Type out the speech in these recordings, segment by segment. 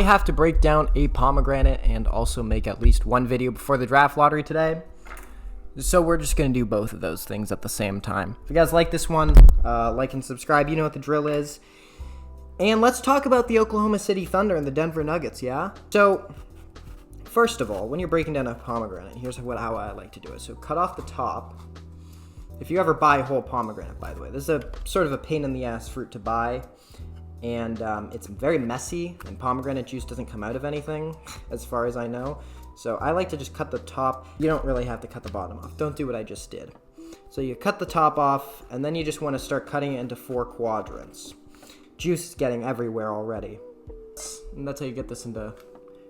I have to break down a pomegranate and also make at least one video before the draft lottery today. So we're just going to do both of those things at the same time. If you guys like this one, like and subscribe. You know what the drill is. And let's talk about the Oklahoma City Thunder and the Denver Nuggets, yeah? So, first of all, when you're breaking down a pomegranate, here's how I like to do it. So cut off the top. If you ever buy a whole pomegranate, by the way, this is a sort of a pain in the ass fruit to buy. And it's very messy, and pomegranate juice doesn't come out of anything, as far as I know. So I like to just cut the top. You don't really have to cut the bottom off. Don't do what I just did. So you cut the top off, and then you just want to start cutting it into 4 quadrants. Juice is getting everywhere already. And that's how you get this into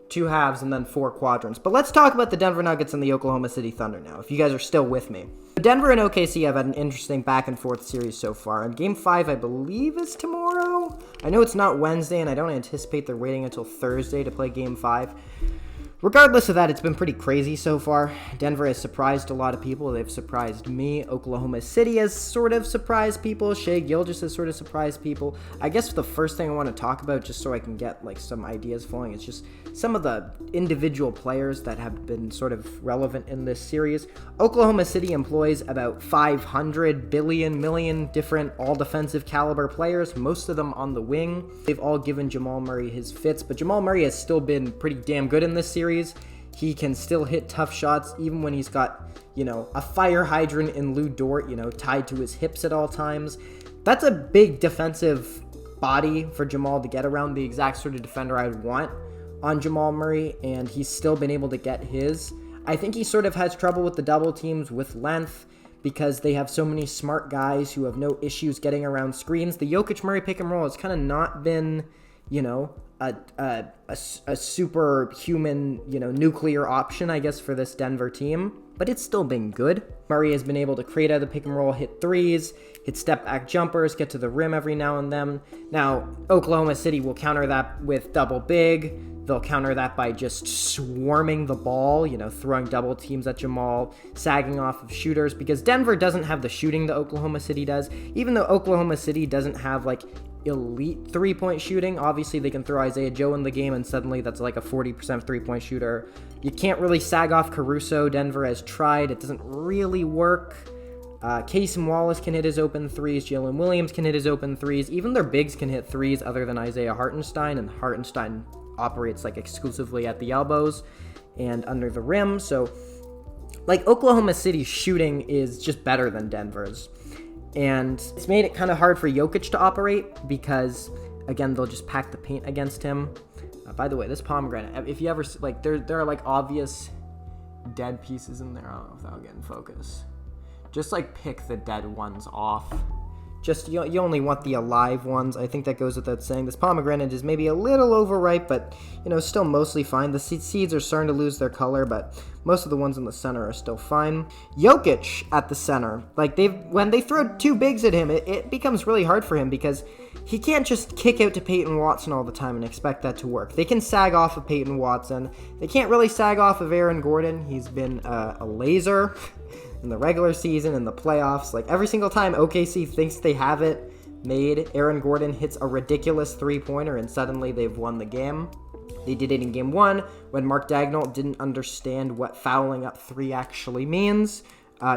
2 halves and then 4 quadrants. But let's talk about the Denver Nuggets and the Oklahoma City Thunder now, if you guys are still with me. Denver and OKC have had an interesting back and forth series so far. And Game 5, I believe, is tomorrow. I know it's not Wednesday, and I don't anticipate they're waiting until Thursday to play Game 5. Regardless of that, it's been pretty crazy so far. Denver has surprised a lot of people. They've surprised me. Oklahoma City has sort of surprised people. Shai Gilgeous has sort of surprised people. I guess the first thing I want to talk about, just so I can get like some ideas flowing, is just some of the individual players that have been sort of relevant in this series. Oklahoma City employs about 500 million different all-defensive caliber players, most of them on the wing. They've all given Jamal Murray his fits, but Jamal Murray has still been pretty damn good in this series. He can still hit tough shots even when he's got, a fire hydrant in Lou Dort, tied to his hips at all times. That's a big defensive body for Jamal to get around, the exact sort of defender I would want on Jamal Murray, and he's still been able to get his. I think he sort of has trouble with the double teams with length because they have so many smart guys who have no issues getting around screens. The Jokic-Murray pick and roll has kind of not been, a superhuman, nuclear option, I guess, for this Denver team. But it's still been good. Murray has been able to create out of the pick and roll, hit threes, hit step-back jumpers, get to the rim every now and then. Now, Oklahoma City will counter that with double big. They'll counter that by just swarming the ball, throwing double teams at Jamal, sagging off of shooters, because Denver doesn't have the shooting that Oklahoma City does. Even though Oklahoma City doesn't have, elite three-point shooting. Obviously, they can throw Isaiah Joe in the game, and suddenly that's like a 40% three-point shooter. You can't really sag off Caruso. Denver has tried. It doesn't really work. Casey Wallace can hit his open threes. Jalen Williams can hit his open threes. Even their bigs can hit threes other than Isaiah Hartenstein, and Hartenstein operates exclusively at the elbows and under the rim. So, Oklahoma City's shooting is just better than Denver's. And it's made it kind of hard for Jokic to operate because, again, they'll just pack the paint against him. By the way, this pomegranate, if you ever, there are, obvious dead pieces in there. I don't know if that'll get in focus. Just, pick the dead ones off. Just, you only want the alive ones. I think that goes without saying. This pomegranate is maybe a little overripe, but, still mostly fine. The seeds are starting to lose their color, but most of the ones in the center are still fine. Jokic at the center. When they throw 2 bigs at him, it becomes really hard for him because he can't just kick out to Peyton Watson all the time and expect that to work. They can sag off of Peyton Watson. They can't really sag off of Aaron Gordon. He's been a laser in the regular season, in the playoffs. Every single time OKC thinks they have it made, Aaron Gordon hits a ridiculous 3-pointer and suddenly they've won the game. They did it in Game 1 when Mark Daigneault didn't understand what fouling up 3 actually means.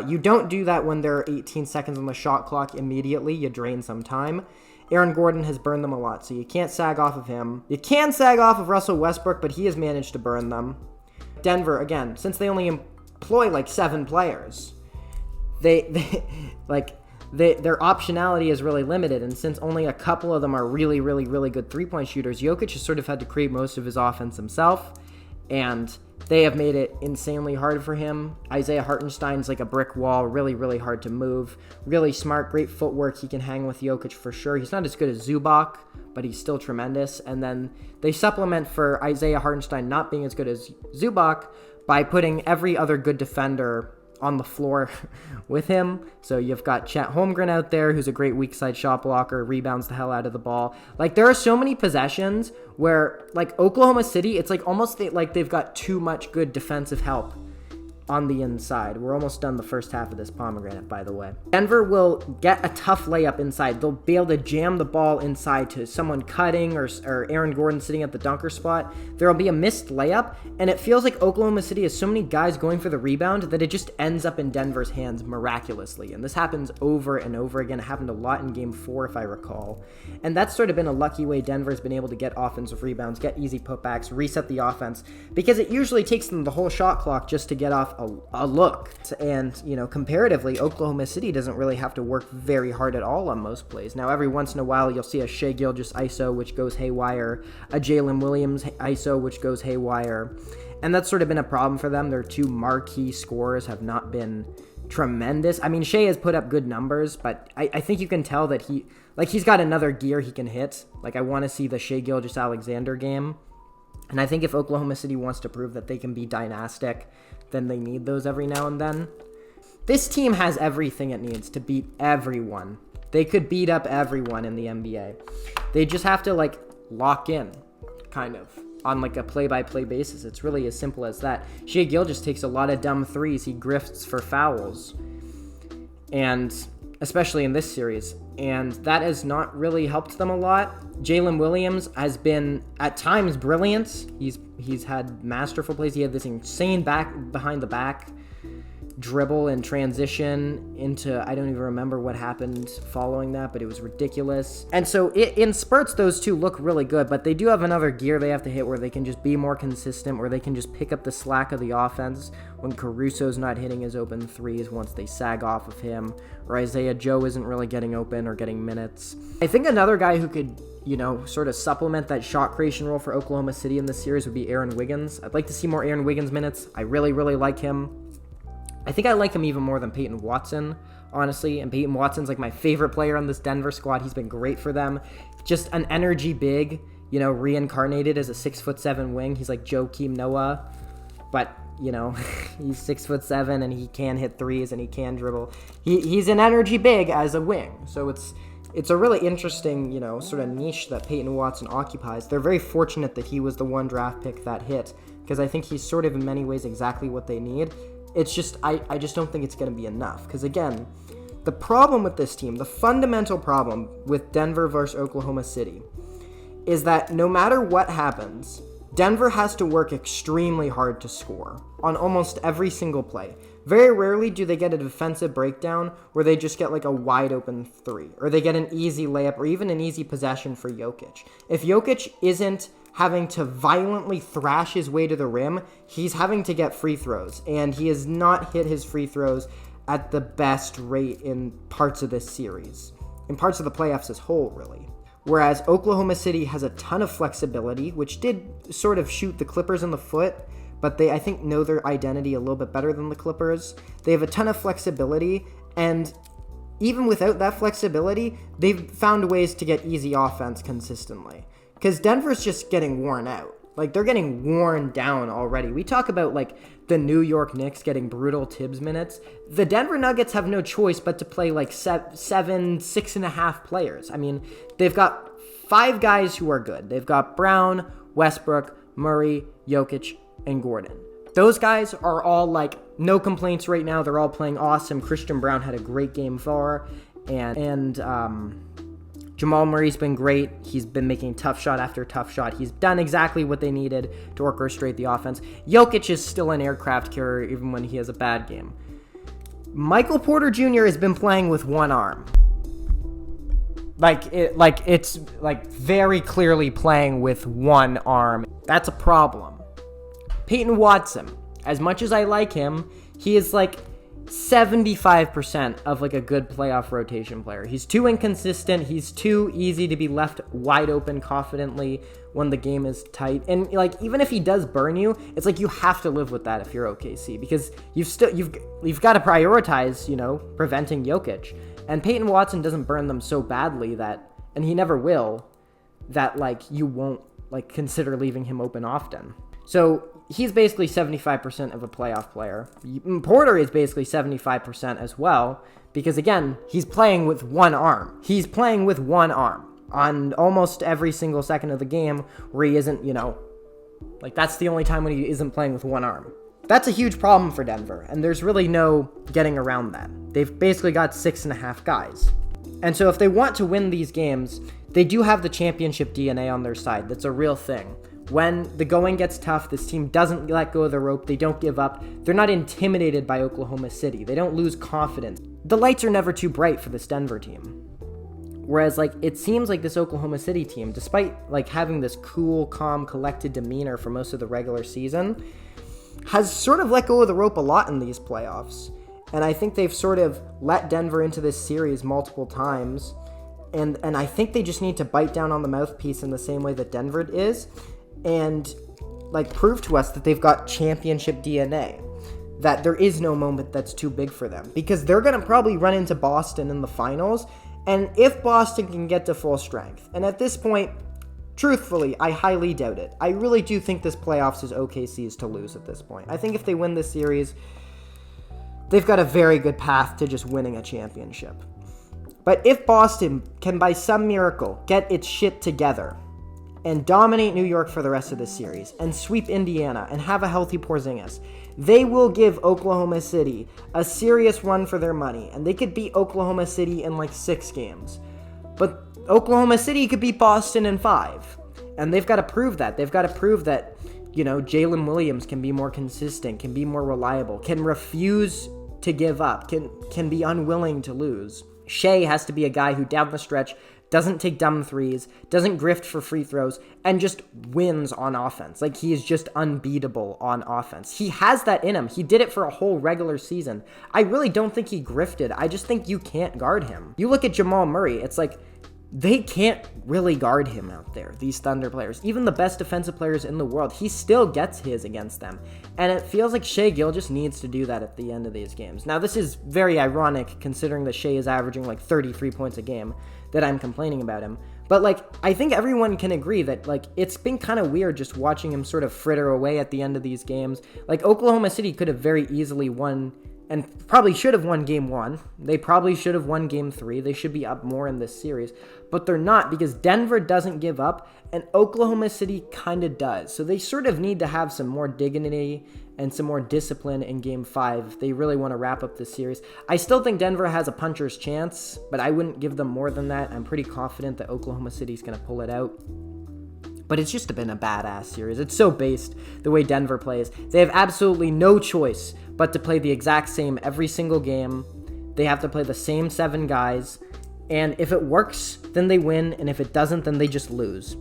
You don't do that when there are 18 seconds on the shot clock immediately. You drain some time. Aaron Gordon has burned them a lot, so you can't sag off of him. You can sag off of Russell Westbrook, but he has managed to burn them. Denver, again, since they only employ 7 players, their optionality is really limited, and since only a couple of them are really, really, really good three-point shooters, Jokic has sort of had to create most of his offense himself, and they have made it insanely hard for him. Isaiah Hartenstein's like a brick wall, really, really hard to move, really smart, great footwork. He can hang with Jokic for sure. He's not as good as Zubac, but he's still tremendous, and then they supplement for Isaiah Hartenstein not being as good as Zubac by putting every other good defender on the floor with him. So you've got Chet Holmgren out there, who's a great weak side shot blocker, rebounds the hell out of the ball. There are so many possessions where, Oklahoma City, it's almost like they've got too much good defensive help on the inside. We're almost done the first half of this pomegranate, by the way. Denver will get a tough layup inside. They'll be able to jam the ball inside to someone cutting or Aaron Gordon sitting at the dunker spot. There will be a missed layup, and it feels like Oklahoma City has so many guys going for the rebound that it just ends up in Denver's hands miraculously. And this happens over and over again. It happened a lot in Game 4, if I recall. And that's sort of been a lucky way Denver's been able to get offensive rebounds, get easy putbacks, reset the offense, because it usually takes them the whole shot clock just to get off a look. And, comparatively, Oklahoma City doesn't really have to work very hard at all on most plays. Now, every once in a while, you'll see a Shai Gilgeous ISO, which goes haywire, a Jalen Williams ISO, which goes haywire. And that's sort of been a problem for them. Their two marquee scorers have not been tremendous. I mean, Shai has put up good numbers, but I think you can tell that he's got another gear he can hit. I want to see the Shai Gilgeous-Alexander game. And I think if Oklahoma City wants to prove that they can be dynastic, then they need those every now and then. This team has everything it needs to beat everyone. They could beat up everyone in the NBA. They just have to, lock in, kind of, on, a play-by-play basis. It's really as simple as that. Shai Gilgeous takes a lot of dumb threes. He grifts for fouls. And especially in this series. And that has not really helped them a lot. Jalen Williams has been, at times, brilliant. He's had masterful plays. He had this insane behind the back dribble and transition into, I don't even remember what happened following that, but it was ridiculous. And so in spurts, those two look really good, but they do have another gear they have to hit where they can just be more consistent, where they can just pick up the slack of the offense when Caruso's not hitting his open threes once they sag off of him, or Isaiah Joe isn't really getting open or getting minutes. I think another guy who could, sort of supplement that shot creation role for Oklahoma City in this series would be Aaron Wiggins. I'd like to see more Aaron Wiggins minutes. I really, really like him. I think I like him even more than Peyton Watson, honestly. And Peyton Watson's my favorite player on this Denver squad. He's been great for them. Just an energy big, reincarnated as a 6'7" wing. He's like Joakim Noah, but he's 6'7" and he can hit threes and he can dribble. He's an energy big as a wing. So it's a really interesting, sort of niche that Peyton Watson occupies. They're very fortunate that he was the one draft pick that hit, because I think he's sort of in many ways exactly what they need. It's just, I just don't think it's going to be enough. Because again, the problem with this team, the fundamental problem with Denver versus Oklahoma City, is that no matter what happens, Denver has to work extremely hard to score on almost every single play. Very rarely do they get a defensive breakdown where they just get a wide open three, or they get an easy layup, or even an easy possession for Jokic. If Jokic isn't having to violently thrash his way to the rim, he's having to get free throws, and he has not hit his free throws at the best rate in parts of this series, in parts of the playoffs as whole, really. Whereas Oklahoma City has a ton of flexibility, which did sort of shoot the Clippers in the foot, but they, I think, know their identity a little bit better than the Clippers. They have a ton of flexibility, and even without that flexibility, they've found ways to get easy offense consistently. Because Denver's just getting worn out. They're getting worn down already. We talk about, the New York Knicks getting brutal Tibbs minutes. The Denver Nuggets have no choice but to play, 6.5 players. I mean, they've got 5 guys who are good. They've got Brown, Westbrook, Murray, Jokic, and Gordon. Those guys are all, no complaints right now. They're all playing awesome. Christian Brown had a great game 4. And Jamal Murray's been great. He's been making tough shot after tough shot. He's done exactly what they needed to orchestrate the offense. Jokic is still an aircraft carrier even when he has a bad game. Michael Porter Jr. has been playing with one arm. It's very clearly playing with one arm. That's a problem. Peyton Watson, as much as I like him, he is 75% of a good playoff rotation player. He's too inconsistent. He's too easy to be left wide open confidently when the game is tight. And even if he does burn you, it's you have to live with that if you're OKC, because you've got to prioritize, preventing Jokic. And Peyton Watson doesn't burn them so badly that, and he never will, that you won't consider leaving him open often. So he's basically 75% of a playoff player. Porter is basically 75% as well, because again, he's playing with one arm. He's playing with one arm on almost every single second of the game where he isn't, that's the only time when he isn't playing with one arm. That's a huge problem for Denver, and there's really no getting around that. They've basically got 6.5 guys. And so if they want to win these games, they do have the championship DNA on their side. That's a real thing. When the going gets tough, this team doesn't let go of the rope. They don't give up. They're not intimidated by Oklahoma City. They don't lose confidence. The lights are never too bright for this Denver team. Whereas, like, it seems like this Oklahoma City team, despite, like, having this cool, calm, collected demeanor for most of the regular season, has sort of let go of the rope a lot in these playoffs. And I think they've sort of let Denver into this series multiple times. And I think they just need to bite down on the mouthpiece in the same way that Denver is and, like, prove to us that they've got championship DNA. That there is no moment that's too big for them. Because they're going to probably run into Boston in the finals. And if Boston can get to full strength, and at this point, truthfully, I highly doubt it. I really do think this playoffs is OKC's to lose at this point. I think if they win this series, they've got a very good path to just winning a championship. But if Boston can, by some miracle, get its shit together and dominate New York for the rest of the series and sweep Indiana and have a healthy Porzingis, they will give Oklahoma City a serious run for their money, and they could beat Oklahoma City in like 6 games. But Oklahoma City could beat Boston in 5, and they've got to prove that. They've got to prove that, you know, Jalen Williams can be more consistent, can be more reliable, can refuse to give up, can be unwilling to lose. Shea has to be a guy who down the stretch doesn't take dumb threes, doesn't grift for free throws, and just wins on offense. Like, he is just unbeatable on offense. He has that in him. He did it for a whole regular season. I really don't think he grifted. I just think you can't guard him. You look at Jamal Murray, it's like, they can't really guard him out there, these Thunder players. Even the best defensive players in the world, he still gets his against them. And it feels like Shea Gilgeous needs to do that at the end of these games. Now, this is very ironic considering that Shea is averaging like 33 points a game, that I'm complaining about him. But, like, I think everyone can agree that, like, it's been kind of weird just watching him sort of fritter away at the end of these games. Like, Oklahoma City could have very easily won, and probably should have won game 1. They probably should have won game 3. They should be up more in this series. But they're not, because Denver doesn't give up, and Oklahoma City kind of does. So they sort of need to have some more dignity and some more discipline in game 5 if they really want to wrap up this series. I still think Denver has a puncher's chance, but I wouldn't give them more than that. I'm pretty confident that Oklahoma City's going to pull it out. But it's just been a badass series. It's so based the way Denver plays. They have absolutely no choice but to play the exact same every single game. They have to play the same 7 guys. And if it works, then they win. And if it doesn't, then they just lose.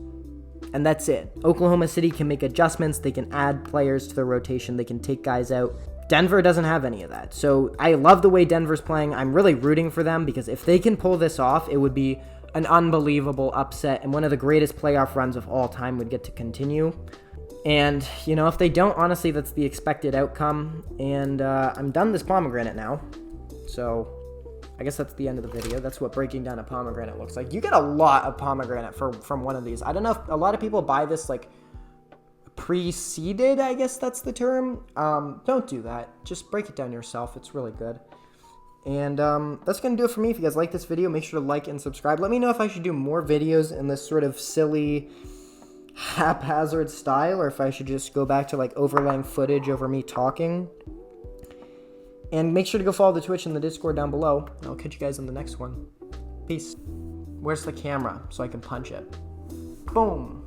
And that's it. Oklahoma City can make adjustments. They can add players to their rotation. They can take guys out. Denver doesn't have any of that. So I love the way Denver's playing. I'm really rooting for them because if they can pull this off, it would be an unbelievable upset, and one of the greatest playoff runs of all time would get to continue. And, you know, if they don't, honestly, that's the expected outcome. And I'm done this pomegranate now. So I guess that's the end of the video. That's what breaking down a pomegranate looks like. You get a lot of pomegranate from one of these. I don't know if a lot of people buy this, like, pre-seeded, I guess that's the term. Don't do that. Just break it down yourself. It's really good. And that's going to do it for me. If you guys like this video, make sure to like and subscribe. Let me know if I should do more videos in this sort of silly, haphazard style, or if I should just go back to, like, overlaying footage over me talking. And make sure to go follow the Twitch and the Discord down below. And I'll catch you guys in the next one. Peace. Where's the camera so I can punch it? Boom.